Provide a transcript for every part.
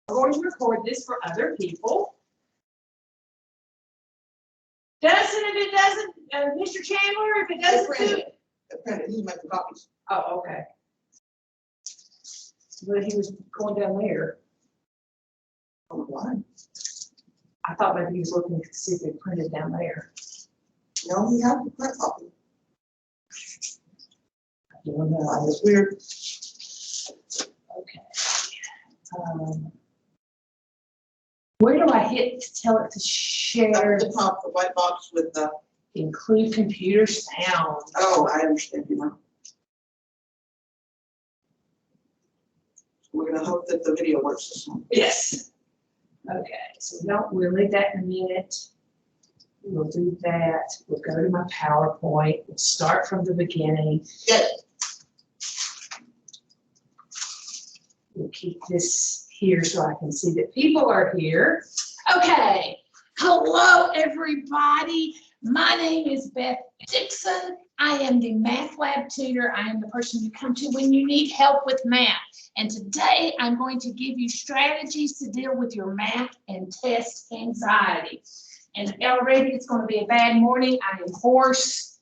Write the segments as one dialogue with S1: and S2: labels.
S1: I'm going to record this for other people. If it doesn't, Mr. Chandler, if it doesn't do it.
S2: He's making copies.
S1: Oh, okay. But he was going down there.
S2: Oh, why?
S1: I thought maybe he was looking to see if they printed down there.
S2: No, he had the print copy.
S1: I don't know.
S2: That was weird.
S1: Okay. Where do I hit to tell it to share?
S2: At the top, the white box with the.
S1: Include computer sound.
S2: Oh, I understand you now. We're gonna hope that the video works this time.
S1: Yes. Okay, so we'll leave that in a minute. We'll do that. We'll go to my PowerPoint. We'll start from the beginning.
S2: Good.
S1: We'll keep this here so I can see that people are here. Okay. Hello, everybody. My name is Beth Dixon. I am the math lab tutor. I am the person you come to when you need help with math. And today I'm going to give you strategies to deal with your math and test anxiety. And already it's going to be a bad morning. I am hoarse.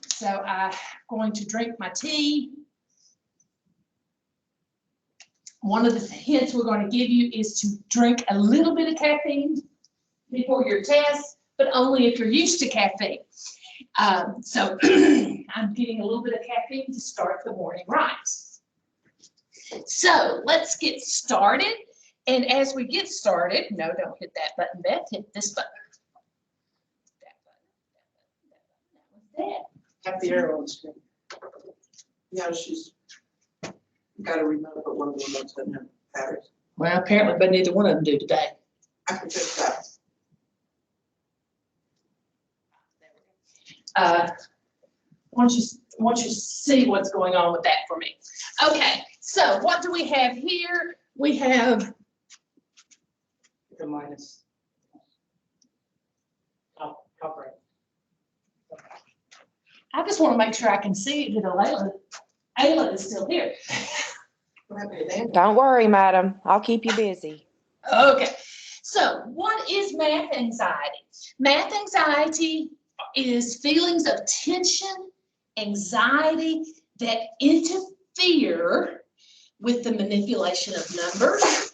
S1: So I'm going to drink my tea. One of the hints we're going to give you is to drink a little bit of caffeine before your test, but only if you're used to caffeine. So I'm getting a little bit of caffeine to start the morning right. So let's get started. And as we get started, no, don't hit that button, Beth, hit this button. That button.
S2: Have the arrow on the screen. Yeah, she's got to remember one of the ones that have batteries.
S1: Well, apparently, but neither one of them do today.
S2: I can fix that.
S1: Why don't you see what's going on with that for me? Okay, so what do we have here? We have
S3: the minus. Top right.
S1: I just want to make sure I can see that Ayla is still here.
S4: Don't worry, madam. I'll keep you busy.
S1: Okay, so what is math anxiety? Math anxiety is feelings of tension, anxiety that interfere with the manipulation of numbers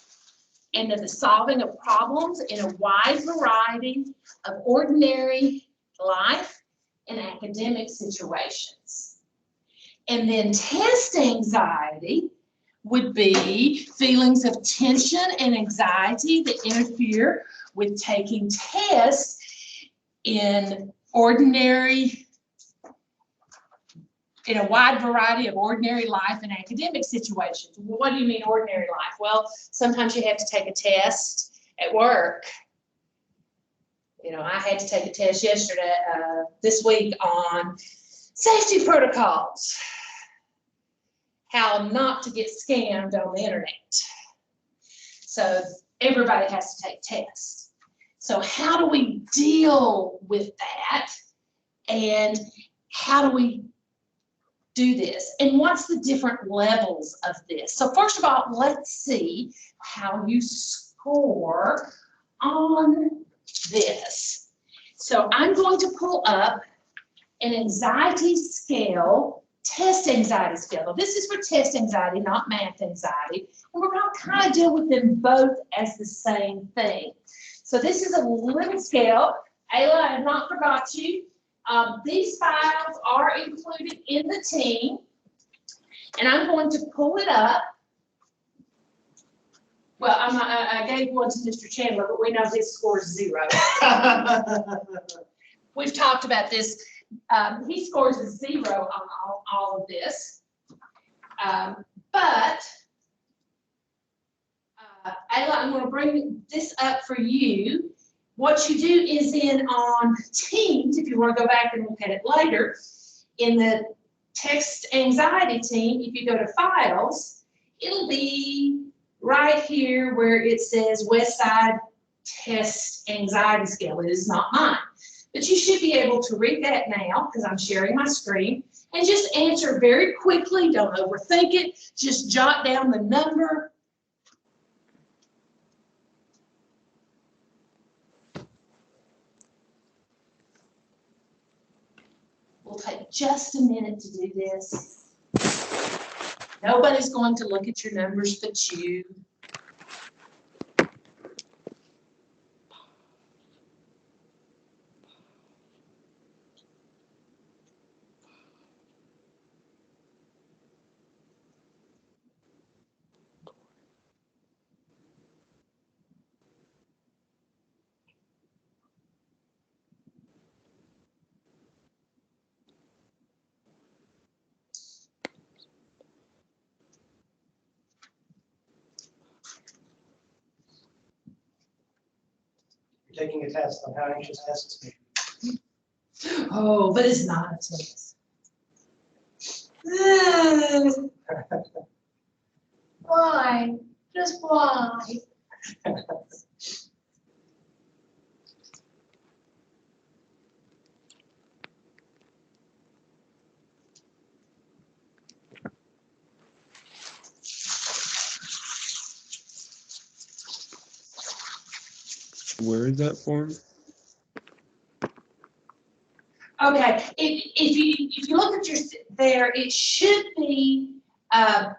S1: and the solving of problems in a wide variety of ordinary life and academic situations. And then test anxiety would be feelings of tension and anxiety that interfere with taking tests in a wide variety of ordinary life and academic situations. What do you mean ordinary life? Well, sometimes you have to take a test at work. You know, I had to take a test this week on safety protocols, how not to get scammed on the internet. So everybody has to take tests. So how do we deal with that? And how do we do this? And what's the different levels of this? So first of all, let's see how you score on this. So I'm going to pull up an anxiety scale, test anxiety scale. Now, this is for test anxiety, not math anxiety. And we're going to kind of deal with them both as the same thing. So this is a little scale. Ayla, I have not forgot you. These files are included in the team. And I'm going to pull it up. Well, I gave one to Mr. Chandler, but we know his score is 0. We've talked about this. He scores a 0 on all of this. But Ayla, I'm going to bring this up for you. What you do is on Teams, if you want to go back and look at it later, in the text anxiety team, if you go to files, it'll be right here where it says Westside Test Anxiety Scale. It is not mine. But you should be able to read that now because I'm sharing my screen and just answer very quickly. Don't overthink it. Just jot down the number We'll take just a minute to do this. Nobody's going to look at your numbers but you.
S3: You're taking a test on how anxious tests be.
S1: Oh, but it's not a test. Why? Just why?
S5: Where is that form?
S1: Okay, if you look at your, there, it should be, I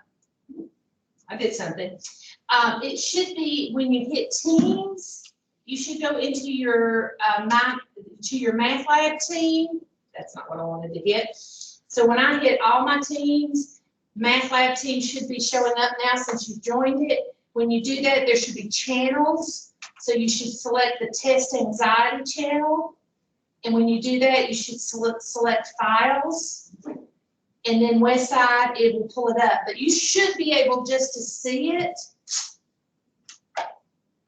S1: did something. It should be, when you hit teams, you should go into your, math lab team. That's not what I wanted to hit. So when I hit all my teams, math lab team should be showing up now since you've joined it. When you do that, there should be channels. So you should select the test anxiety channel. And when you do that, you should select files. And then West Side, it will pull it up. But you should be able just to see it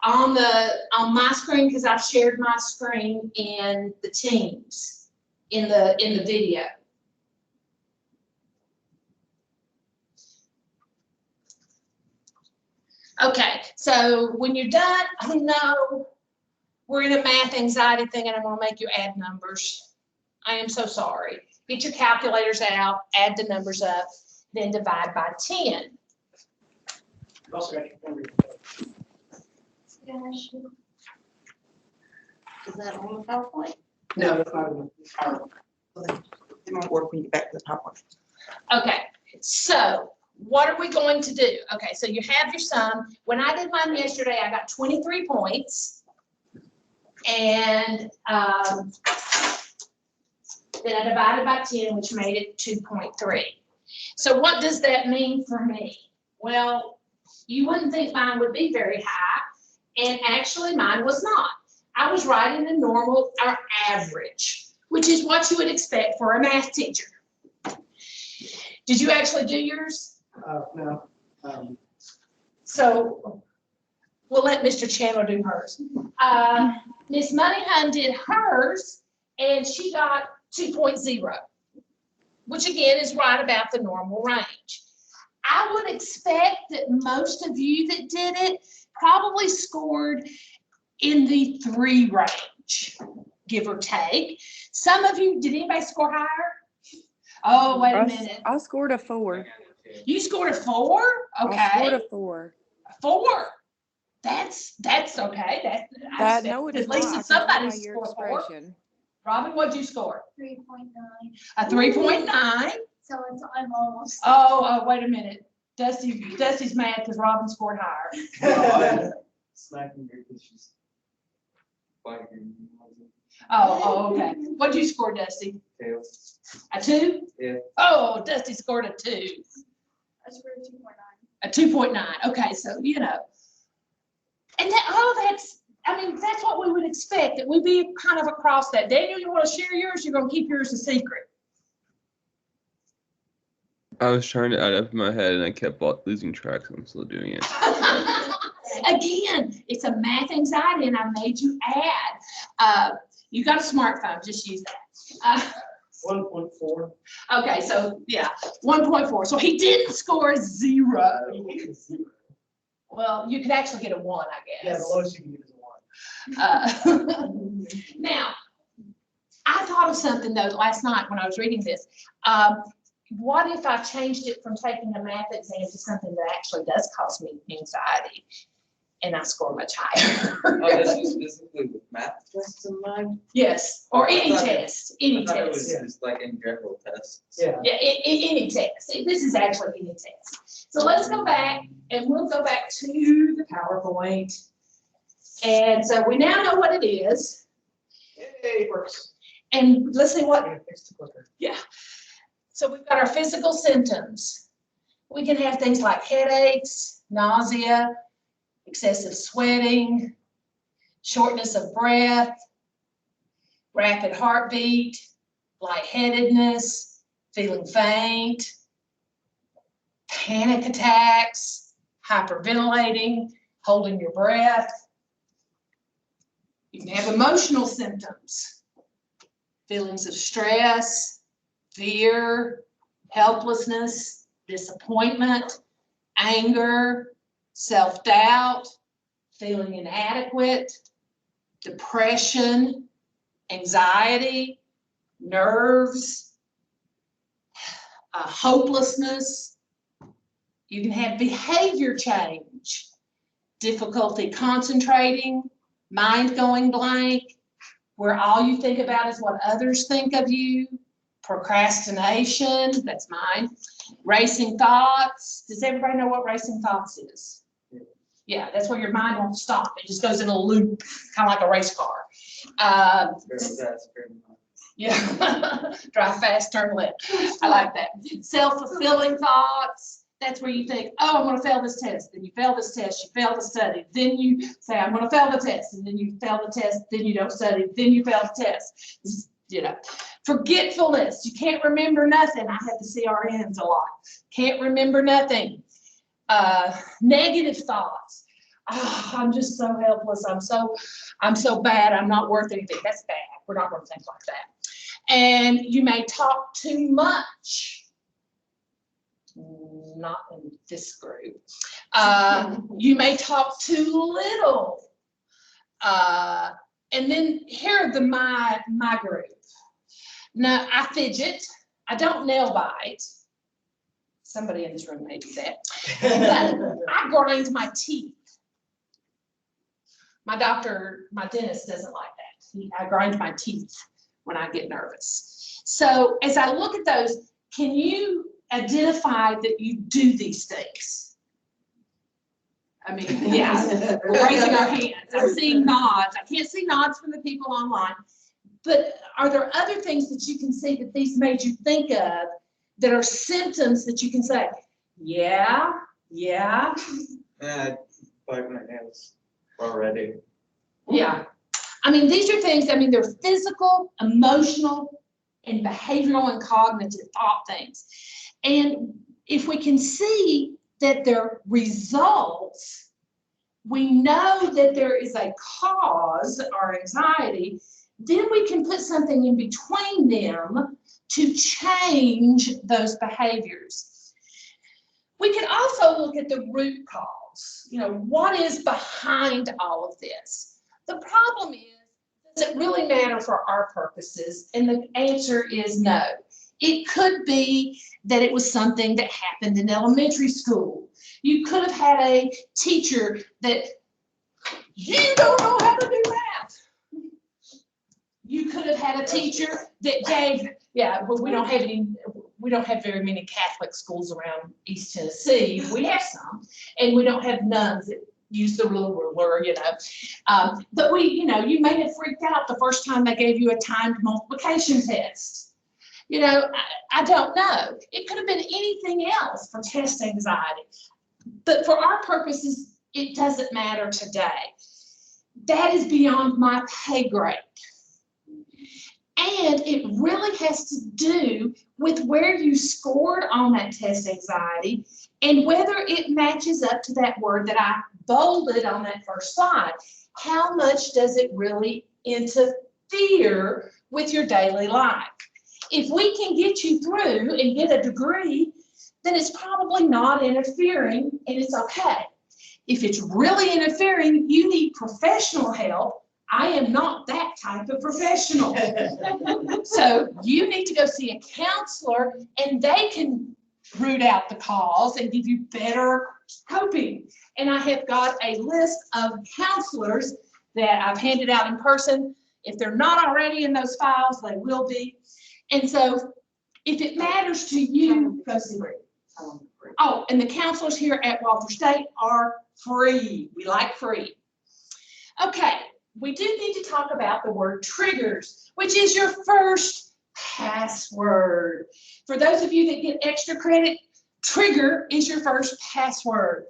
S1: on my screen, because I've shared my screen in the Teams in the video. Okay, so when you're done, I know we're in a math anxiety thing and I'm gonna make you add numbers. I am so sorry. Get your calculators out, add the numbers up, then divide by 10.
S3: You also got your memory.
S2: Is that on the PowerPoint?
S3: No, that's not in the PowerPoint.
S2: It might work when you get back to the PowerPoint.
S1: Okay, so what are we going to do? Okay, so you have your sum. When I did mine yesterday, I got 23 points. And then I divided by 10, which made it 2.3. So what does that mean for me? Well, you wouldn't think mine would be very high, and actually mine was not. I was right in the normal or average, which is what you would expect for a math teacher. Did you actually do yours?
S3: No.
S1: So we'll let Mr. Chandler do hers. Miss Moneyhun did hers, and she got 2.0, which again is right about the normal range. I would expect that most of you that did it probably scored in the 3 range, give or take. Some of you, did anybody score higher? Oh, wait a minute.
S4: I scored a 4.
S1: You scored a 4? Okay.
S4: I scored a 4.
S1: 4. That's okay.
S4: But no, it's
S1: at least
S4: not.
S1: it's
S4: I can tell
S1: somebody
S4: by your
S1: scored 4.
S4: expression.
S1: Robin, what'd you score?
S6: 3.9.
S1: A 3.9.
S6: So I'm almost.
S1: Oh, wait a minute. Dusty's mad because Robin scored higher.
S5: Smacking your dishes.
S1: Oh, okay. What'd you score, Dusty?
S5: 2.
S1: A 2?
S5: Yeah.
S1: Oh, Dusty scored a 2.
S6: I scored 2.9.
S1: A 2.9. Okay, so you know. And that's what we would expect, that we'd be kind of across that. Daniel, you want to share yours? You're going to keep yours a secret.
S5: I was trying to add up in my head and I kept losing track, so I'm still doing it.
S1: Again, it's a math anxiety, and I made you add. You got a smartphone, just use that.
S3: 1.4.
S1: Okay, so yeah, 1.4. So he didn't score 0. Well, you could actually get a 1, I
S3: Yeah,
S1: guess.
S3: the lowest you can get is a 1.
S1: Now, I thought of something though last night when I was reading this. What if I changed it from taking a math exam to something that actually does cause me anxiety? and I score much higher.
S7: Oh, this is specifically with math tests in mind?
S1: Yes, or any
S7: I thought it-
S1: test, any
S7: I thought it was
S1: test.
S7: just like in general tests.
S3: Yeah.
S1: Yeah, any test. This is actually any test. So let's go back and we'll go back to the PowerPoint. And so we now know what it is.
S3: Yay, it works.
S1: And let's see what,
S3: Fix the clicker.
S1: so we've got our physical symptoms. We can have things like headaches, nausea, excessive sweating, shortness of breath, rapid heartbeat, lightheadedness, feeling faint, panic attacks, hyperventilating, holding your breath. You can have emotional symptoms, feelings of stress, fear, helplessness, disappointment, anger, self-doubt, feeling inadequate, depression, anxiety, nerves, hopelessness. You can have behavior change, difficulty concentrating, mind going blank, where all you think about is what others think of you, procrastination, that's mine, racing thoughts. Does everybody know what racing thoughts is? Yeah, that's where your mind won't stop. It just goes in a loop, kind of like a race car.
S7: Very fast, very much.
S1: Yeah, drive fast, turn left. I like that. Self-fulfilling thoughts. That's where you think, oh, I'm gonna fail this test. Then you fail this test, you fail the study. Then you say, I'm gonna fail the test. And then you fail the test, then you don't study, then you fail the test. You know, forgetfulness. You can't remember nothing. I had the CRNs a lot. Can't remember nothing. Negative thoughts. Oh, I'm just so helpless. I'm so bad. I'm not worth anything. That's bad. We're not going to think like that. And you may talk too much. Not in this group. You may talk too little. And then here are my group. Now, I fidget. I don't nail bite. Somebody in this room may do that. But I grind my teeth. My dentist doesn't like that. I grind my teeth when I get nervous. So as I look at those, can you identify that you do these things? I mean, yeah, we're raising our hands. I'm seeing nods. I can't see nods from the people online. But are there other things that you can see that these made you think of that are symptoms that you can say, yeah?
S7: Bite my nails already.
S1: Yeah. I mean, these are things, I mean, they're physical, emotional, and behavioral and cognitive thought things. And if we can see that they're results, we know that there is a cause, our anxiety, then we can put something in between them to change those behaviors. We can also look at the root cause. You know, what is behind all of this? The problem is, does it really matter for our purposes? And the answer is no. It could be that it was something that happened in elementary school. You could have had a teacher that, you don't know how to do that. You could have had a teacher that gave, well, we don't have very many Catholic schools around East Tennessee. We have some, and we don't have nuns that use the ruler, you know. But you may have freaked out the first time they gave you a timed multiplication test. You know, I don't know. It could have been anything else for test anxiety. But for our purposes, it doesn't matter today. That is beyond my pay grade. And it really has to do with where you scored on that test anxiety and whether it matches up to that word that I bolded on that first slide. How much does it really interfere with your daily life? If we can get you through and get a degree, then it's probably not interfering and it's okay. If it's really interfering, you need professional help. I am not that type of professional. So you need to go see a counselor and they can root out the cause and give you better coping. And I have got a list of counselors that I've handed out in person. If they're not already in those files, they will be. And so if it matters to you, go see. Oh, and the counselors here at Walter State are free. We like free. Okay, we do need to talk about the word triggers, which is your first password. For those of you that get extra credit, trigger is your first password.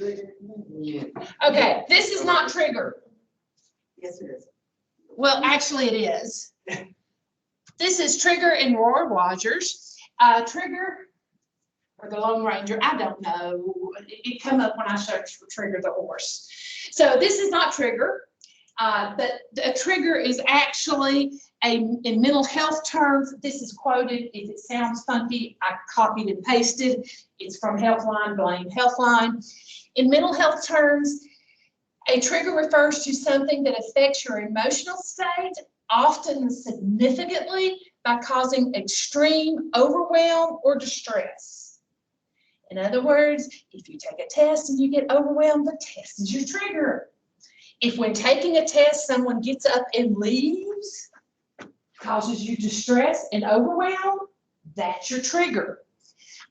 S1: Okay, this is not trigger.
S2: Yes, it is.
S1: Well, actually it is. This is Trigger and Roy Rogers. Trigger or the Lone Ranger, I don't know. It came up when I searched for Trigger the horse. So this is not Trigger, but a trigger is actually in mental health terms, this is quoted. If it sounds funky, I copied and pasted. It's from Healthline, blame Healthline. In mental health terms, a trigger refers to something that affects your emotional state, often significantly, by causing extreme overwhelm or distress. In other words, if you take a test and you get overwhelmed, the test is your trigger. If when taking a test, someone gets up and leaves, causes you distress and overwhelm, that's your trigger.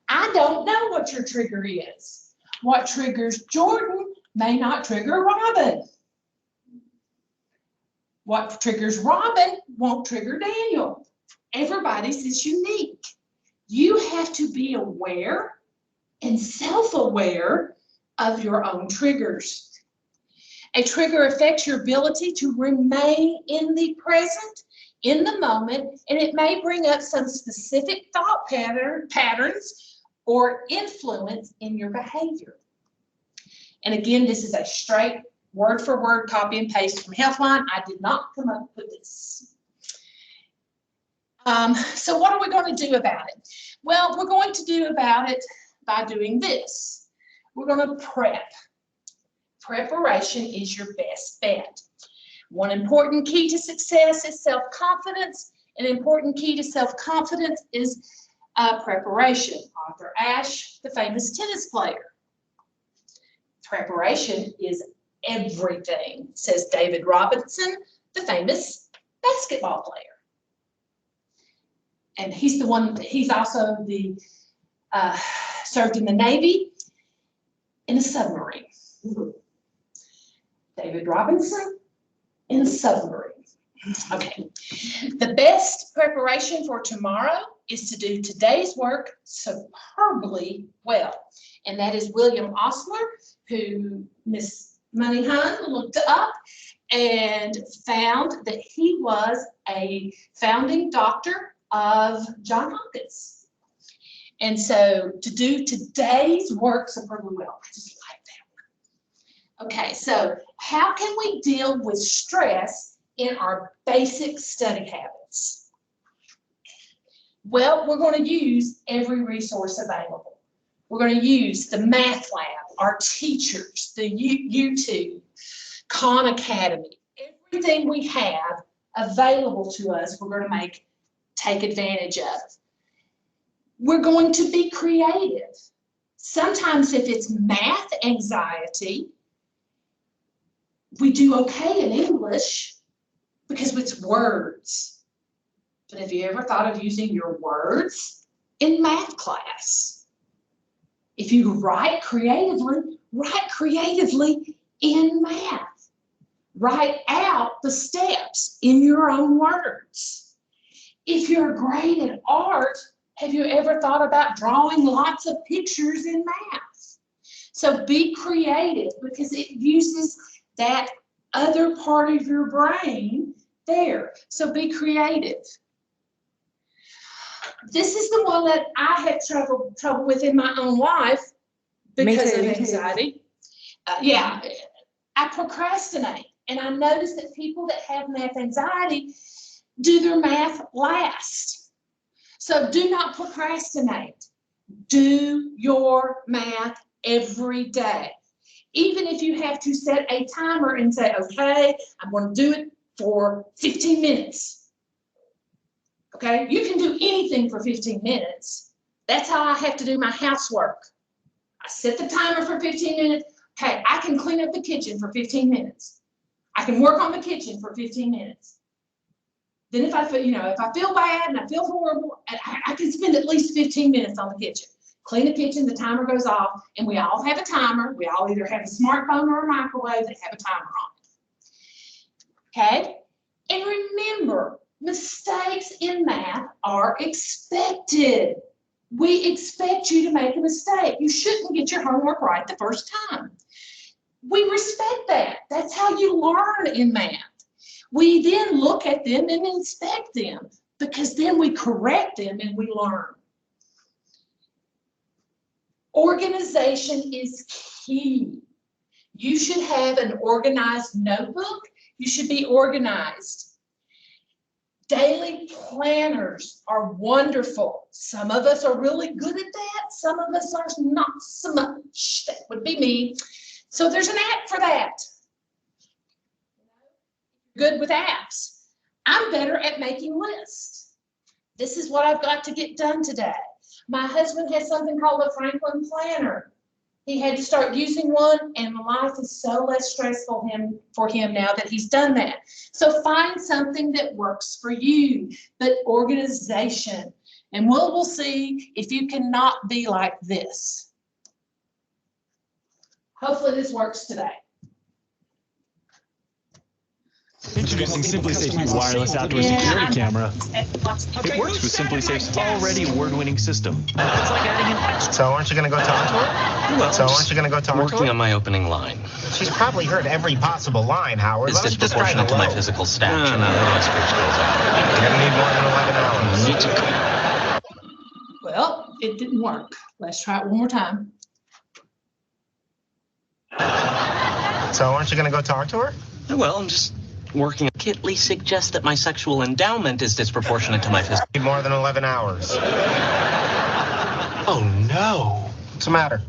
S1: I don't know what your trigger is. What triggers Jordan may not trigger Robin. What triggers Robin won't trigger Daniel. Everybody's is unique. You have to be aware and self-aware of your own triggers. A trigger affects your ability to remain in the present, in the moment, and it may bring up some specific thought patterns or influence in your behavior. And again, this is a straight word for word copy and paste from Healthline. I did not come up with this. So what are we going to do about it? Well, we're going to do about it by doing this. We're going to prep. Preparation is your best bet. One important key to success is self-confidence. An important key to self-confidence is preparation. Arthur Ashe, the famous tennis player. Preparation is everything, says David Robinson, the famous basketball player. And he's the one, he's also the, served in the Navy in a submarine. David Robinson in a submarine. Okay. The best preparation for tomorrow is to do today's work superbly well. And that is William Osler, who Miss Money Hun looked up and found that he was a founding doctor of Johns Hopkins. And so to do today's work superbly well, I just like that one. Okay, so how can we deal with stress in our basic study habits? Well, we're going to use every resource available. We're going to use the Math Lab, our teachers, the YouTube, Khan Academy, everything we have available to us, we're going to take advantage of. We're going to be creative. Sometimes if it's math anxiety, we do okay in English because it's words. But have you ever thought of using your words in math class? If you write creatively in math. Write out the steps in your own words. If you're great at art, have you ever thought about drawing lots of pictures in math? So be creative because it uses that other part of your brain there. So be creative. This is the one that I had trouble with in my own life because of anxiety. I procrastinate. And I notice that people that have math anxiety do their math last. So do not procrastinate. Do your math every day. Even if you have to set a timer and say, okay, I'm going to do it for 15 minutes. Okay, you can do anything for 15 minutes. That's how I have to do my housework. I set the timer for 15 minutes. Okay, I can clean up the kitchen for 15 minutes. I can work on the kitchen for 15 minutes. Then if I feel, if I feel bad and I feel horrible, I can spend at least 15 minutes on the kitchen. Clean the kitchen, the timer goes off, and we all have a timer. We all either have a smartphone or a microwave that have a timer on it. Okay? And remember, mistakes in math are expected. We expect you to make a mistake. You shouldn't get your homework right the first time. We respect that. That's how you learn in math. We then look at them and inspect them because then we correct them and we learn. Organization is key. You should have an organized notebook. You should be organized. Daily planners are wonderful. Some of us are really good at that. Some of us are not so much. That would be me. So there's an app for that. Good with apps. I'm better at making lists. This is what I've got to get done today. My husband has something called a Franklin planner. He had to start using one, and life is so less stressful for him now that he's done that. So find something that works for you, but organization. And we'll see if you cannot be like this. Hopefully this works today.
S8: Introducing SimpliSafe's wireless outdoor security camera. It works with SimpliSafe's already award-winning system. It's like adding an extra.
S9: So aren't you going to go talk to her?
S8: Well,
S9: so aren't you going to go talk to her?
S10: Working on my opening line.
S9: She's probably heard every possible line, Howard.
S10: It's disproportionate to my physical stature.
S8: No.
S9: You're going to need more than 11 hours.
S1: Well, it didn't work. Let's try it one more time.
S9: So aren't you going to go talk to her?
S10: Well, I'm just working. Kitly suggests that my sexual endowment is disproportionate to my physical.
S9: Need more than 11 hours.
S8: Oh, no.
S9: What's the matter?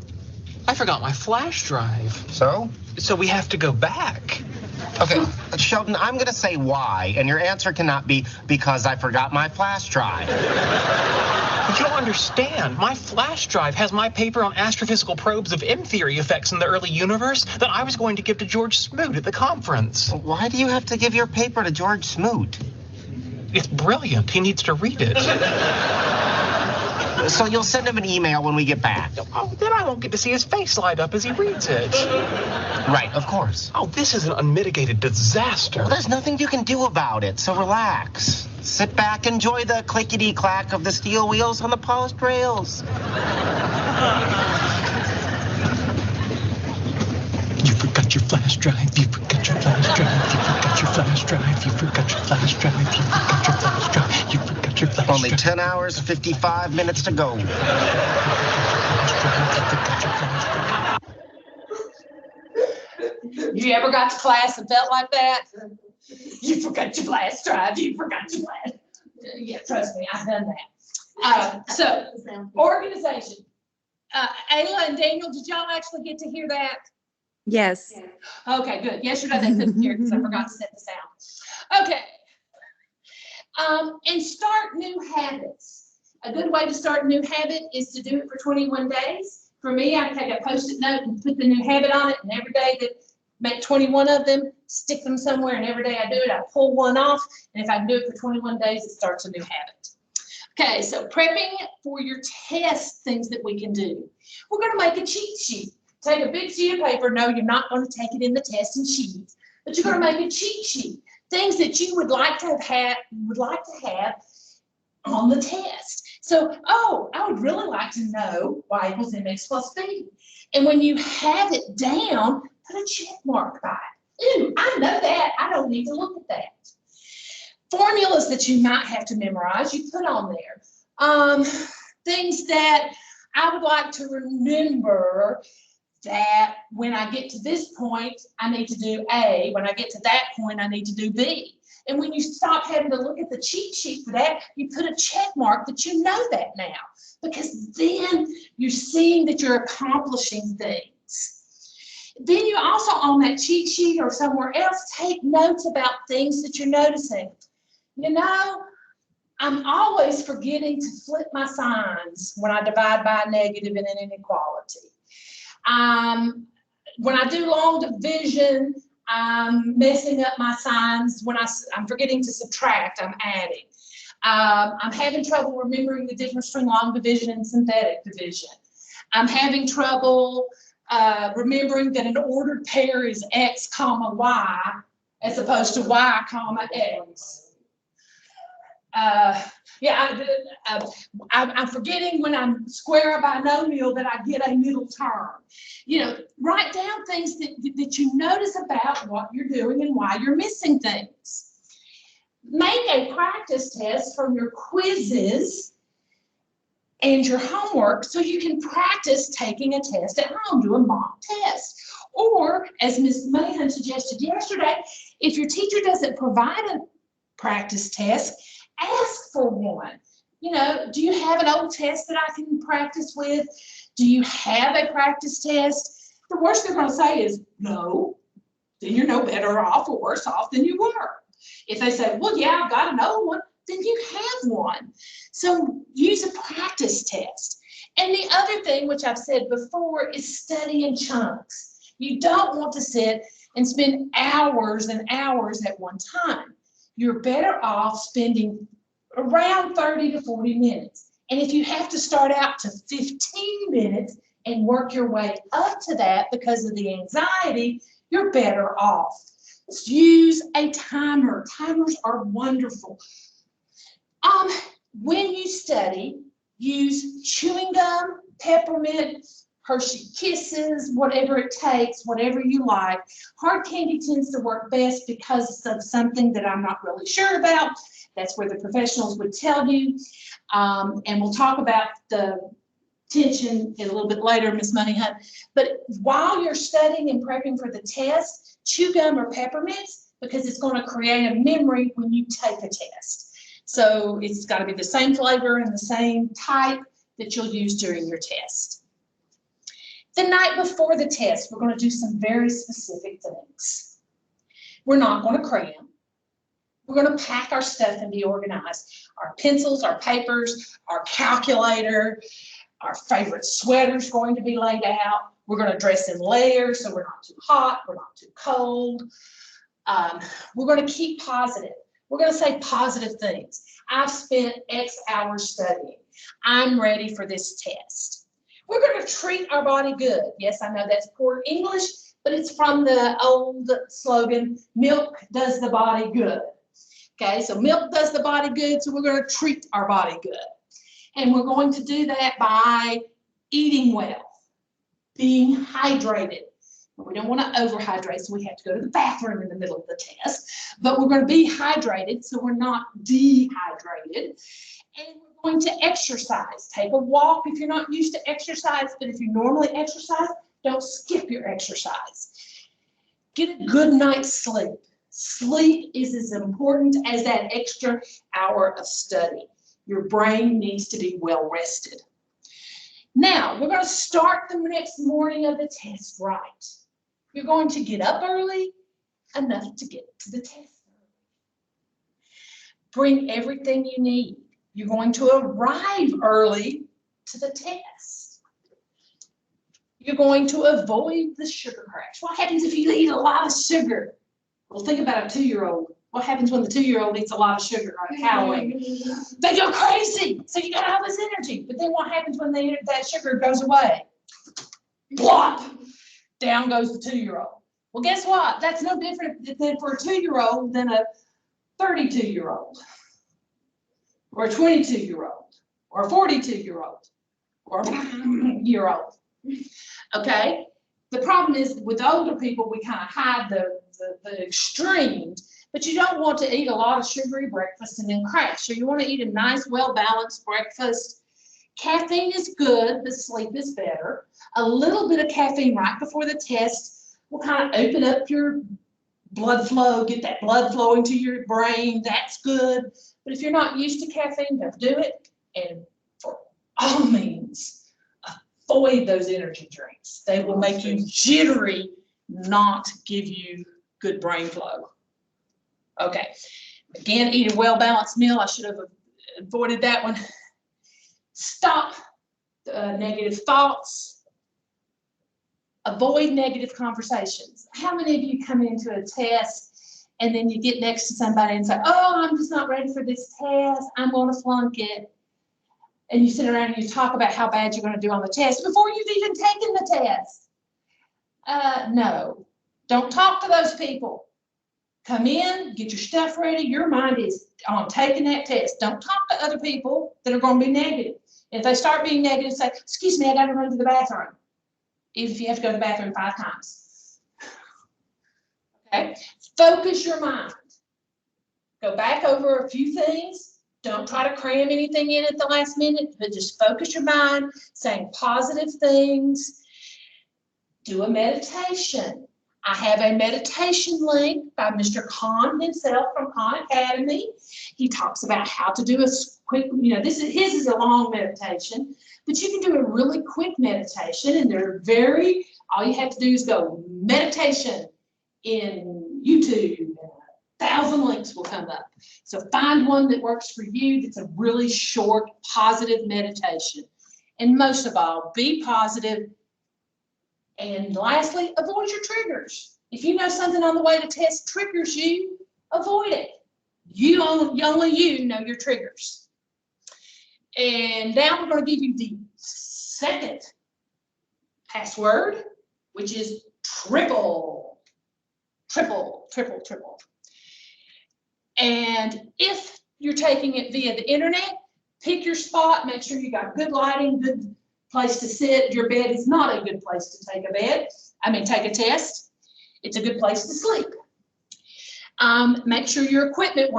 S8: I forgot my flash drive.
S9: So?
S8: So we have to go back.
S9: Okay, Sheldon, I'm going to say why, and your answer cannot be because I forgot my flash drive.
S8: But you don't understand. My flash drive has my paper on astrophysical probes of M-theory effects in the early universe that I was going to give to George Smoot at the conference.
S9: Why do you have to give your paper to George Smoot?
S8: It's brilliant. He needs to read it.
S9: So you'll send him an email when we get back?
S8: Oh, then I won't get to see his face light up as he reads it.
S9: Right, of course.
S8: Oh, this is an unmitigated disaster.
S9: Well, there's nothing you can do about it, so relax. Sit back, enjoy the clickety-clack of the steel wheels on the polished rails.
S8: You forgot your flash drive. You forgot your flash drive. You forgot your flash drive. You forgot your flash drive. You forgot your flash drive. You forgot your flash drive.
S9: Only 10 hours, 55 minutes to go.
S1: You ever got to class and felt like that? You forgot your flash drive. You forgot your flash. Yeah, trust me, I've done that. So, organization. Ayla and Daniel, did y'all actually get to hear that?
S11: Yes.
S1: Okay, good. Yesterday they couldn't hear because I forgot to set the sound. Okay. And start new habits. A good way to start a new habit is to do it for 21 days. For me, I take a Post-it note and put the new habit on it, and every day that make 21 of them, stick them somewhere, and every day I do it, I pull one off, and if I can do it for 21 days, it starts a new habit. Okay, so prepping for your test, things that we can do. We're going to make a cheat sheet. Take a big sheet of paper. No, you're not going to take it in the testing sheet, but you're going to make a cheat sheet. Things that you would like to have on the test. So, oh, I would really like to know y equals mx plus b. And when you have it down, put a check mark by it. Ooh, I know that. I don't need to look at that. Formulas that you might have to memorize, you put on there. Things that I would like to remember that when I get to this point, I need to do A. When I get to that point, I need to do B. And when you stop having to look at the cheat sheet for that, you put a check mark that you know that now, because then you're seeing that you're accomplishing things. Then you also, on that cheat sheet or somewhere else, take notes about things that you're noticing. You know, I'm always forgetting to flip my signs when I divide by a negative in an inequality. When I do long division, I'm messing up my signs. When I'm forgetting to subtract, I'm adding. I'm having trouble remembering the difference between long division and synthetic division. I'm having trouble remembering that an ordered pair is X comma Y as opposed to Y comma X. I'm forgetting when I'm square a binomial that I get a middle term. You know, write down things that you notice about what you're doing and why you're missing things. Make a practice test from your quizzes and your homework so you can practice taking a test at home. Do a mock test. Or, as Ms. Mahan suggested yesterday, if your teacher doesn't provide a practice test, ask for one. You know, do you have an old test that I can practice with? Do you have a practice test? The worst they're going to say is no. Then you're no better off or worse off than you were. If they say, well, yeah, I've got an old one, then you have one. So use a practice test. And the other thing, which I've said before, is study in chunks. You don't want to sit and spend hours and hours at one time. You're better off spending around 30 to 40 minutes. And if you have to start out to 15 minutes and work your way up to that because of the anxiety, you're better off. Use a timer. Timers are wonderful. When you study, use chewing gum, peppermint, Hershey Kisses, whatever it takes, whatever you like. Hard candy tends to work best because of something that I'm not really sure about. That's where the professionals would tell you. And we'll talk about the tension in a little bit later, Ms. Moneyhunt. But while you're studying and prepping for the test, chew gum or peppermints, because it's going to create a memory when you take a test. So it's got to be the same flavor and the same type that you'll use during your test. The night before the test, we're going to do some very specific things. We're not going to cram. We're going to pack our stuff and be organized. Our pencils, our papers, our calculator, our favorite sweater's going to be laid out. We're going to dress in layers so we're not too hot, we're not too cold. We're going to keep positive. We're going to say positive things. I've spent X hours studying. I'm ready for this test. We're going to treat our body good. Yes, I know that's poor English, but it's from the old slogan, milk does the body good. Okay, so milk does the body good, so we're going to treat our body good. And we're going to do that by eating well, being hydrated. We don't want to overhydrate, so we have to go to the bathroom in the middle of the test. But we're going to be hydrated, so we're not dehydrated. And we're going to exercise. Take a walk if you're not used to exercise, but if you normally exercise, don't skip your exercise. Get a good night's sleep. Sleep is as important as that extra hour of study. Your brain needs to be well rested. Now, we're going to start the next morning of the test right. You're going to get up early enough to get to the test. Bring everything you need. You're going to arrive early to the test. You're going to avoid the sugar crash. What happens if you eat a lot of sugar? Well, think about a 2-year-old. What happens when the 2-year-old eats a lot of sugar on Halloween? They go crazy. So you got all this energy. But then what happens when that sugar goes away? Plop! Down goes the 2-year-old. Well, guess what? That's no different than for a 2-year-old than a 32-year-old. Or a 22-year-old. Or a 42-year-old. Or a year-old. Okay? The problem is with older people, we kind of hide the extremes. But you don't want to eat a lot of sugary breakfast and then crash. So you want to eat a nice, well-balanced breakfast. Caffeine is good, but sleep is better. A little bit of caffeine right before the test will kind of open up your blood flow, get that blood flowing to your brain. That's good. But if you're not used to caffeine, don't do it. And for all means, avoid those energy drinks. They will make you jittery, not give you good brain flow. Okay, again, eat a well-balanced meal. I should have avoided that one. Stop negative thoughts. Avoid negative conversations. How many of you come into a test and then you get next to somebody and say, oh, I'm just not ready for this test, I'm gonna flunk it. And you sit around and you talk about how bad you're gonna do on the test before you've even taken the test. No, don't talk to those people. Come in, get your stuff ready, your mind is on taking that test. Don't talk to other people that are gonna be negative. If they start being negative, say, excuse me, I gotta run to the bathroom. Even if you have to go to the bathroom 5 times. Okay, focus your mind. Go back over a few things. Don't try to cram anything in at the last minute, but just focus your mind, saying positive things. Do a meditation. I have a meditation link by Mr. Khan himself from Khan Academy. He talks about how to do a quick, his is a long meditation, but you can do a really quick meditation, and all you have to do is go meditation in YouTube, and 1,000 links will come up. So find one that works for you that's a really short, positive meditation. And most of all, be positive. And lastly, avoid your triggers. If you know something on the way to test triggers you, avoid it. Only you know your triggers. And now we're going to give you the second password, which is triple. And if you're taking it via the internet, pick your spot, make sure you got good lighting, good place to sit. Your bed is not a good place to take a test. It's a good place to sleep. Make sure your equipment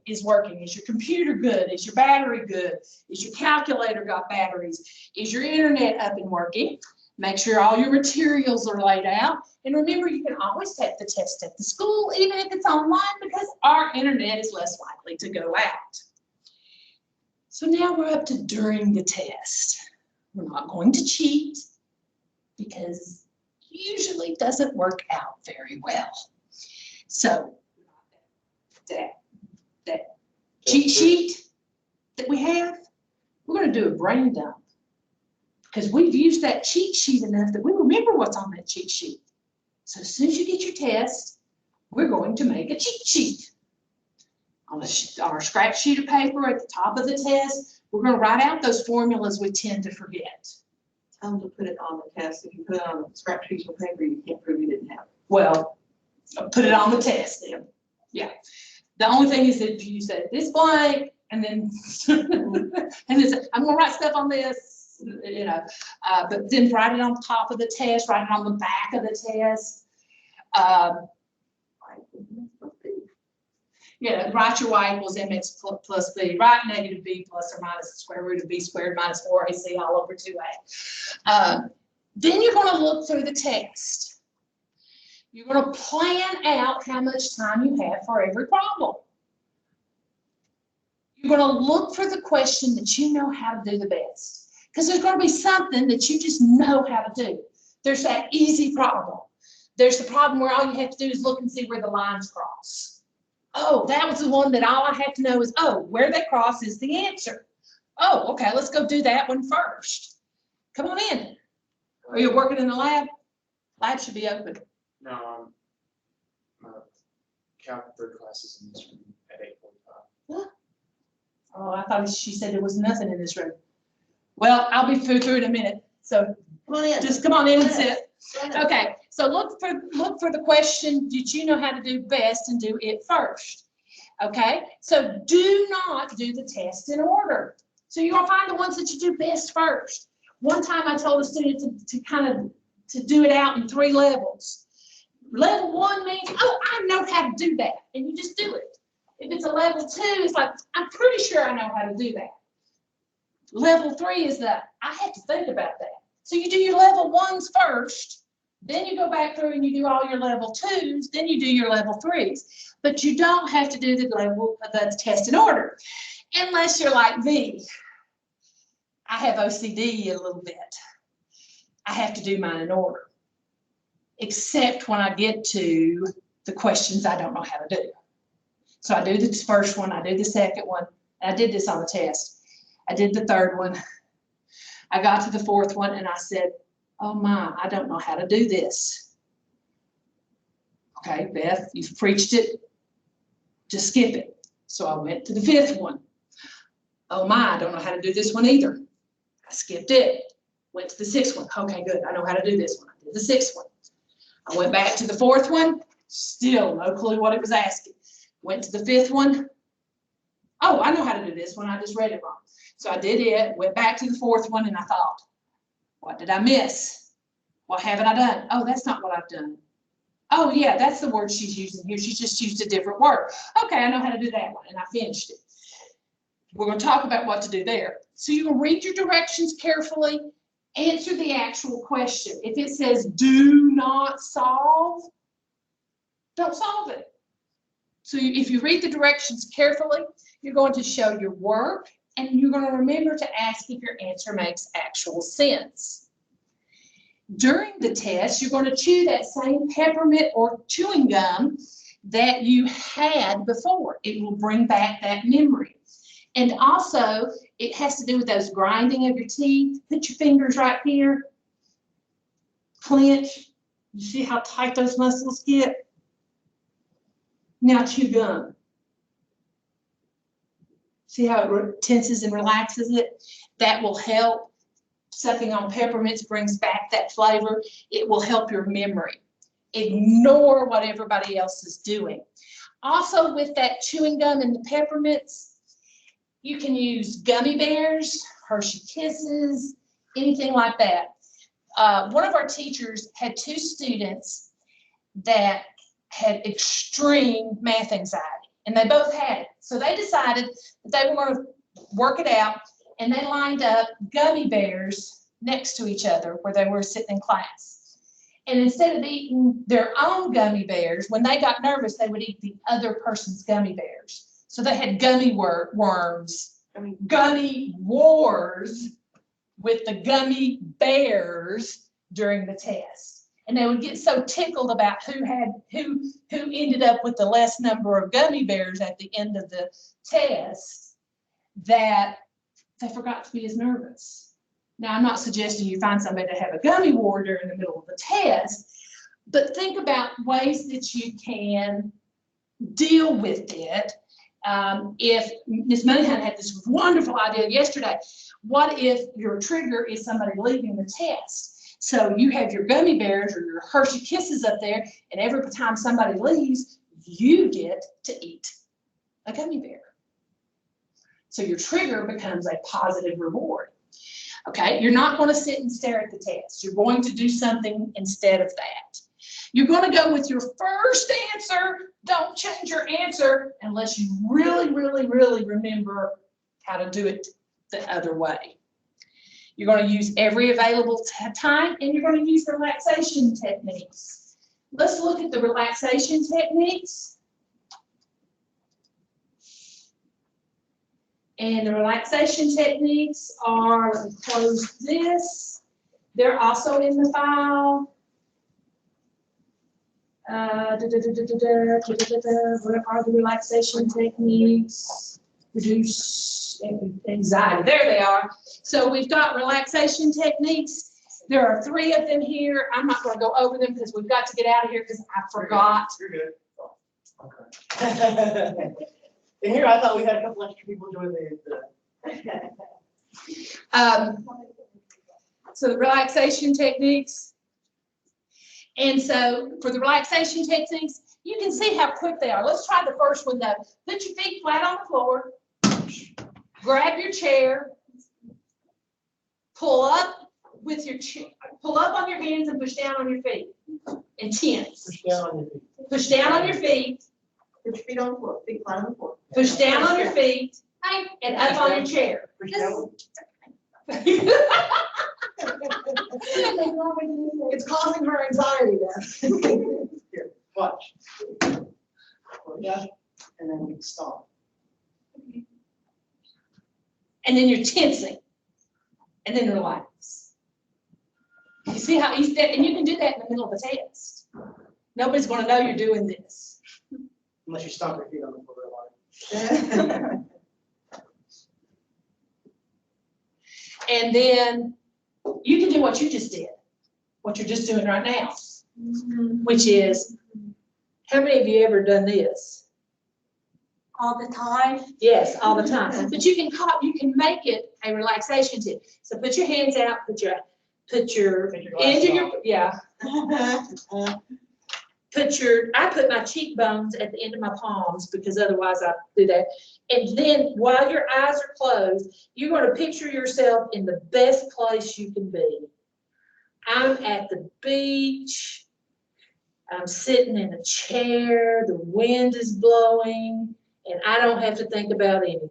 S1: is working. Is your computer good? Is your battery good? Is your calculator got batteries? Is your internet up and working? Make sure all your materials are laid out. And remember, you can always take the test at the school, even if it's online, because our internet is less likely to go out. So now we're up to during the test. We're not going to cheat because usually doesn't work out very well. So that cheat sheet that we have, we're going to do a brain dump because we've used that cheat sheet enough that we remember what's on that cheat sheet. So as soon as you get your test, we're going to make a cheat sheet. On our scratch sheet of paper at the top of the test, we're going to write out those formulas we tend to forget.
S2: Tell them to put it on the test. If you put it on a scratch piece of paper, you can't prove you didn't have it.
S1: Well, put it on the test then. Yeah. The only thing is that if you say this blank and then I'm going to write stuff on this, but then write it on top of the test, write it on the back of the test. Write your y equals mx plus b, write negative b plus or minus the square root of b squared minus 4ac all over 2a. Then you're going to look through the test. You're going to plan out how much time you have for every problem. You're going to look for the question that you know how to do the best. Because there's going to be something that you just know how to do. There's that easy problem. There's the problem where all you have to do is look and see where the lines cross. Oh, that was the one that all I have to know is, where they cross is the answer. Oh, okay, let's go do that one first. Come on in. Are you working in the lab? Lab should be open.
S3: No, count third classes in this room at 8:45.
S1: What? Oh, I thought she said there was nothing in this room. Well, I'll be through in a minute. So
S2: Come on in.
S1: just come on in and sit. Okay, so look for the question that you know how to do best and do it first. Okay, so do not do the test in order. So you're gonna find the ones that you do best first. One time I told a student to do it out in 3 levels. Level 1 means, I know how to do that, and you just do it. If it's a level 2, it's like, I'm pretty sure I know how to do that. Level 3 is I have to think about that. So you do your level 1s first, then you go back through and you do all your level 2s, then you do your level 3s. But you don't have to do the test in order, unless you're like me. I have OCD a little bit. I have to do mine in order, except when I get to the questions I don't know how to do. So I do the first one, I do the second one. I did this on the test. I did the third one. I got to the 4th one and I said, Oh my, I don't know how to do this. Okay, Beth, you've preached it. Just skip it. So I went to the 5th one. Oh my, I don't know how to do this one either. I skipped it. Went to the 6th one. Okay, good. I know how to do this one. I did the 6th one. I went back to the 4th one. Still no clue what it was asking. Went to the 5th one. Oh, I know how to do this one. I just read it wrong. So I did it. Went back to the 4th one and I thought, what did I miss? What haven't I done? Oh, that's not what I've done. Oh yeah, that's the word she's using here. She's just used a different word. Okay, I know how to do that one, and I finished it. We're going to talk about what to do there. So you're going to read your directions carefully, answer the actual question. If it says do not solve, don't solve it. So if you read the directions carefully, you're going to show your work, and you're going to remember to ask if your answer makes actual sense. During the test, you're going to chew that same peppermint or chewing gum that you had before. It will bring back that memory. And also, it has to do with those grinding of your teeth. Put your fingers right here. Clench. You see how tight those muscles get? Now chew gum. See how it tenses and relaxes it? That will help. Sucking on peppermints brings back that flavor. It will help your memory. Ignore what everybody else is doing. Also, with that chewing gum and the peppermints, you can use gummy bears, Hershey Kisses, anything like that. One of our teachers had 2 students that had extreme math anxiety, and they both had it. So they decided that they were going to work it out, and they lined up gummy bears next to each other where they were sitting in class. And instead of eating their own gummy bears, when they got nervous, they would eat the other person's gummy bears. So they had gummy worms, gummy wars with the gummy bears during the test. And they would get so tickled about who ended up with the less number of gummy bears at the end of the test that they forgot to be as nervous. Now, I'm not suggesting you find somebody to have a gummy war during the middle of the test, but think about ways that you can deal with it. If Ms. Moneyhunt had this wonderful idea yesterday, what if your trigger is somebody leaving the test? So you have your gummy bears or your Hershey Kisses up there, and every time somebody leaves, you get to eat a gummy bear. So your trigger becomes a positive reward. Okay, you're not going to sit and stare at the test. You're going to do something instead of that. You're going to go with your first answer. Don't change your answer unless you really, really, really remember how to do it the other way. You're going to use every available time, and you're going to use relaxation techniques. Let's look at the relaxation techniques. And the relaxation techniques are, let me close this. They're also in the file. Where are the relaxation techniques? Reduce anxiety. There they are. So we've got relaxation techniques. There are 3 of them here. I'm not going to go over them because we've got to get out of here because I forgot.
S7: You're good.
S2: And here, I thought we had a couple extra people join the.
S1: So the relaxation techniques. And so for the relaxation techniques, you can see how quick they are. Let's try the first one though. Put your feet flat on the floor. Grab your chair. Pull up with your pull up on your hands and push down on your feet. And tense.
S2: Push down on your feet.
S1: Push down on your feet.
S2: Put your feet on the floor. Feet flat on the floor.
S1: Push down on your feet. And up on your chair.
S2: Push down. It's causing her anxiety now. Here, watch. Yeah, and then we stop.
S1: And then you're tensing. And then relax. You see how easy that, and you can do that in the middle of a test. Nobody's going to know you're doing this.
S2: Unless you stomp your feet on the floor a lot.
S1: And then you can do what you just did. what you're just doing right now, which is, how many of you ever done this?
S6: All the time.
S1: Yes, all the time. But you can make it a relaxation tip. So put your hands out, put your into your, yeah. I put my cheekbones at the end of my palms because otherwise I do that. And then while your eyes are closed, you're going to picture yourself in the best place you can be. I'm at the beach. I'm sitting in a chair. The wind is blowing. And I don't have to think about anything.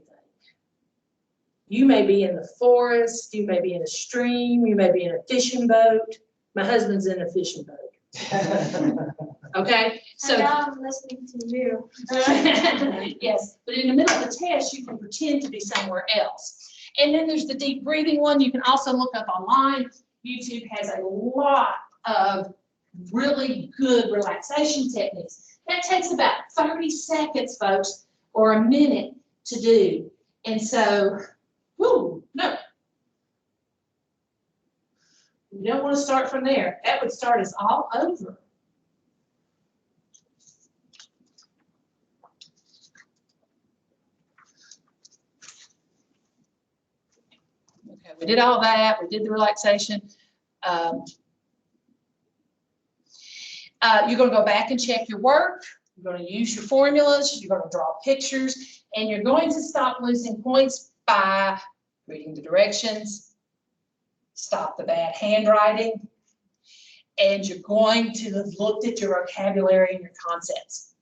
S1: You may be in the forest, you may be in a stream, you may be in a fishing boat. My husband's in a fishing boat. Okay, so.
S6: And now I'm listening to you.
S1: Yes, but in the middle of the test, you can pretend to be somewhere else. And then there's the deep breathing one. You can also look up online. YouTube has a lot of really good relaxation techniques. That takes about 30 seconds, folks, or a minute to do. And so, no. You don't want to start from there. That would start us all over. Okay, we did all that. We did the relaxation. You're going to go back and check your work. You're going to use your formulas. You're going to draw pictures. And you're going to stop losing points by reading the directions, stop the bad handwriting, and you're going to have looked at your vocabulary and your concepts.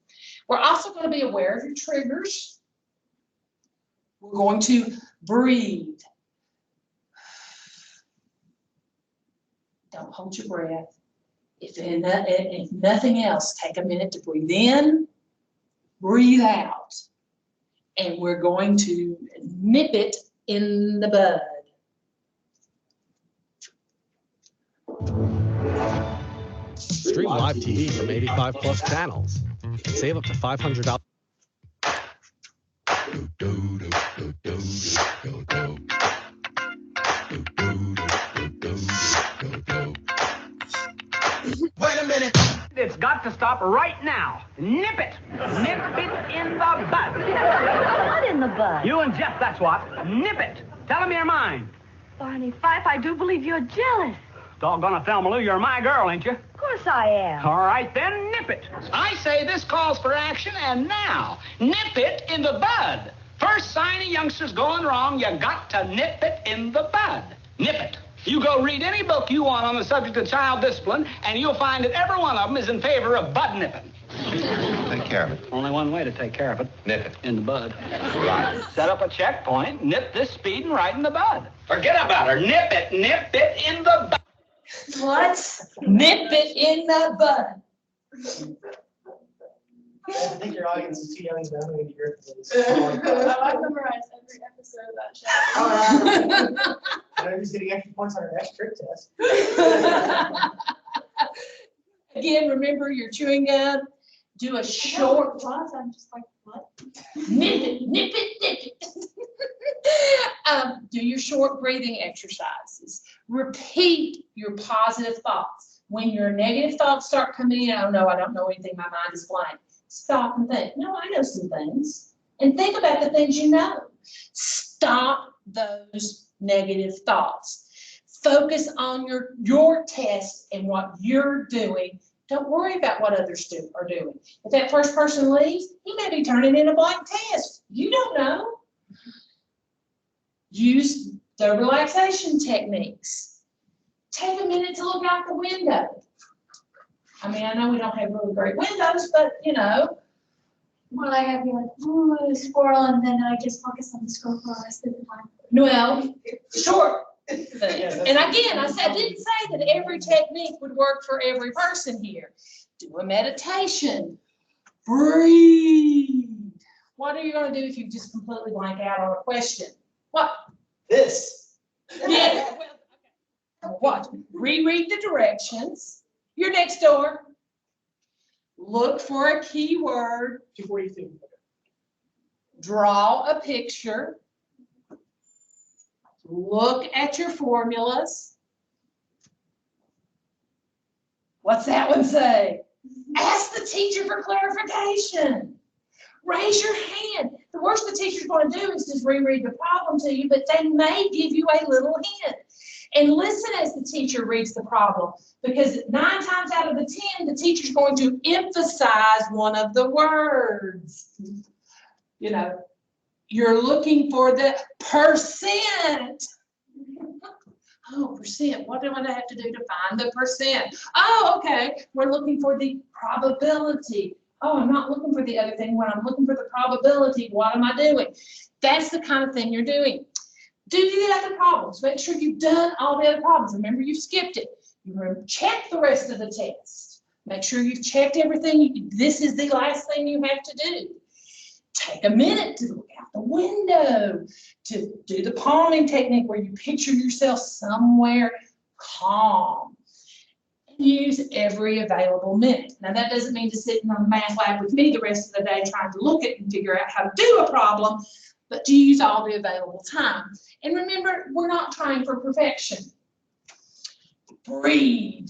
S1: We're also going to be aware of your triggers. We're going to breathe. Don't hold your breath. If nothing else, take a minute to breathe in, breathe out, and we're going to nip it in the bud.
S11: Stream live TV from 85 plus channels. Save up to $500.
S8: Wait a minute. It's got to stop right now. Nip it. Nip it in the bud.
S12: What in the bud?
S8: You and Jeff, that's what. Nip it. Tell him you're mine.
S12: Barney Fife, I do believe you're jealous.
S8: Doggone it, Thelma Lou, you're my girl, ain't you?
S12: Of course I am.
S8: All right, then nip it. I say this calls for action, and now, nip it in the bud. First sign a youngster's going wrong, you got to nip it in the bud. Nip it. You go read any book you want on the subject of child discipline, and you'll find that every one of them is in favor of bud nipping.
S9: Take care of it.
S8: Only one way to take care of it.
S9: Nip it.
S8: In the bud. Right. Set up a checkpoint, nip this speeding right in the bud. Forget about her. Nip it in the bud.
S1: What? Nip it in the bud.
S2: I think your audience is too young to know who you're.
S6: I've memorized every episode of that show.
S2: I know he's getting extra points on our next trick test.
S1: Again, remember your chewing gum. Do a short.
S6: I'm just like, what?
S1: Nip it, nip it, nip it. Do your short breathing exercises. Repeat your positive thoughts. When your negative thoughts start coming in, oh no, I don't know anything, my mind is blank. Stop and think, no, I know some things. And think about the things you know. Stop those negative thoughts. Focus on your test and what you're doing. Don't worry about what others are doing. If that first person leaves, he may be turning in a blank test. You don't know. Use the relaxation techniques. Take a minute to look out the window. I mean, I know we don't have really great windows, but you know.
S6: Well, I have you like, ooh, squirrel, and then I just focus on the squirrel for the rest of the time.
S1: Well, short things. And again, I didn't say that every technique would work for every person here. Do a meditation. Breathe. What are you going to do if you just completely blank out on a question? What?
S2: This.
S1: Yeah. What? Reread the directions. You're next door. Look for a key word.
S2: 242.
S1: Draw a picture. Look at your formulas. What's that one say? Ask the teacher for clarification. Raise your hand. The worst the teacher's going to do is just reread the problem to you, but they may give you a little hint. And listen as the teacher reads the problem, because 9 times out of the 10, the teacher's going to emphasize one of the words. You know, you're looking for the percent. Oh, percent. What do I have to do to find the percent? Oh, okay. We're looking for the probability. Oh, I'm not looking for the other thing. When I'm looking for the probability, what am I doing? That's the kind of thing you're doing. Do the other problems. Make sure you've done all the other problems. Remember, you skipped it. You check the rest of the test. Make sure you've checked everything. This is the last thing you have to do. Take a minute to look out the window, to do the palming technique where you picture yourself somewhere calm. Use every available minute. Now, that doesn't mean to sit in the math lab with me the rest of the day trying to look at and figure out how to do a problem, but to use all the available time. And remember, we're not trying for perfection. Breathe.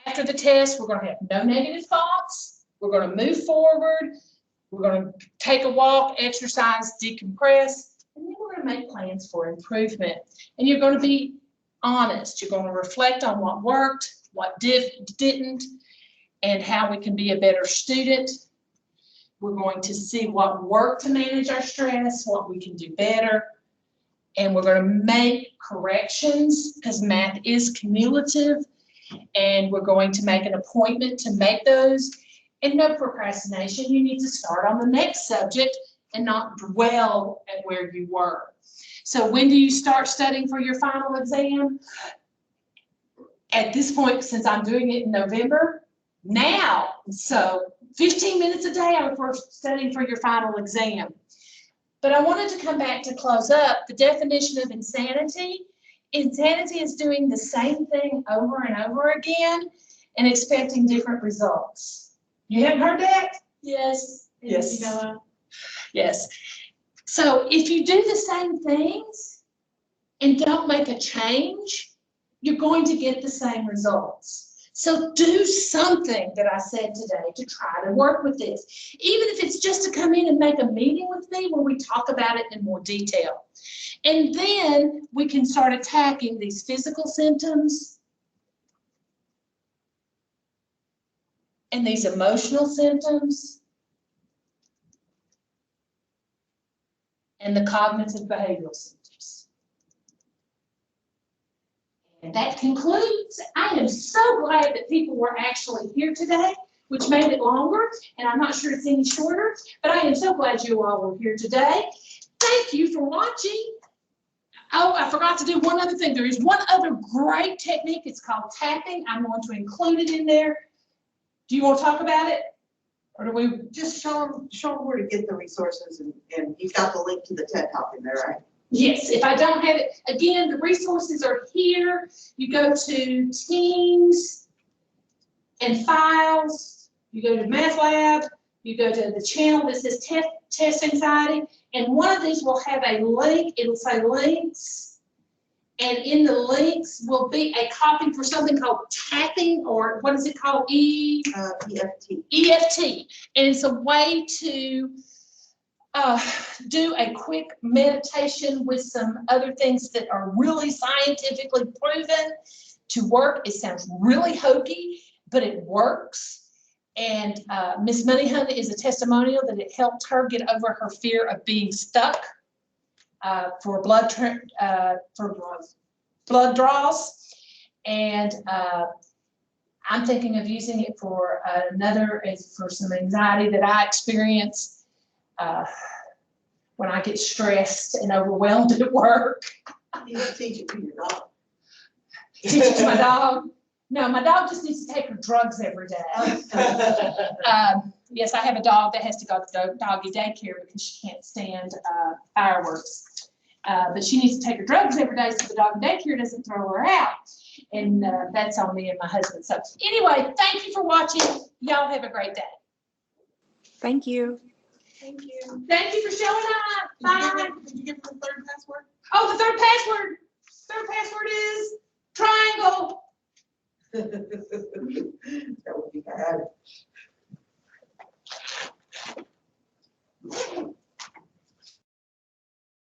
S1: After the test, we're going to have no negative thoughts. We're going to move forward. We're going to take a walk, exercise, decompress, and then we're going to make plans for improvement. And you're going to be honest. You're going to reflect on what worked, what didn't, and how we can be a better student. We're going to see what worked to manage our stress, what we can do better, and we're going to make corrections because math is cumulative, and we're going to make an appointment to make those. And no procrastination. You need to start on the next subject and not dwell at where you were. So when do you start studying for your final exam? At this point, since I'm doing it in November, now. So 15 minutes a day I'm studying for your final exam. But I wanted to come back to close up the definition of insanity. Insanity is doing the same thing over and over again and expecting different results. You haven't heard that? Yes. Yes. Yes. So if you do the same things and don't make a change, you're going to get the same results. So do something that I said today to try to work with this. Even if it's just to come in and make a meeting with me where we talk about it in more detail. And then we can start attacking these physical symptoms and these emotional symptoms and the cognitive behavioral symptoms. And that concludes. I am so glad that people were actually here today, which made it longer, and I'm not sure it's any shorter, but I am so glad you all were here today. Thank you for watching. Oh, I forgot to do one other thing. There is one other great technique. It's called tapping. I'm going to include it in there. Do you want to talk about it? Or do we
S2: Just show them where to get the resources, and you've got the link to the TED Talk in there, right?
S1: Yes, if I don't have it, again, the resources are here. You go to Teams and Files, you go to Math Lab, you go to the channel that says Test Anxiety, and one of these will have a link. It'll say links. And in the links will be a copy for something called tapping, or what is it called? EFT. EFT. And it's a way to do a quick meditation with some other things that are really scientifically proven to work. It sounds really hokey, but it works. And Miss Moneyhunt is a testimonial that it helped her get over her fear of being stuck. For blood draws, and I'm thinking of using it for for some anxiety that I experience when I get stressed and overwhelmed at work.
S2: You need to teach it to your dog.
S1: Teach it to my dog. No, my dog just needs to take her drugs every day. Yes, I have a dog that has to go to doggy daycare because she can't stand fireworks. But she needs to take her drugs every day so the dog daycare doesn't throw her out. And that's on me and my husband. So anyway, thank you for watching. Y'all have a great day.
S4: Thank you.
S1: Thank you. Thank you for showing up. Bye.
S2: Did you get the third password?
S1: Oh, the third password. Third password is triangle.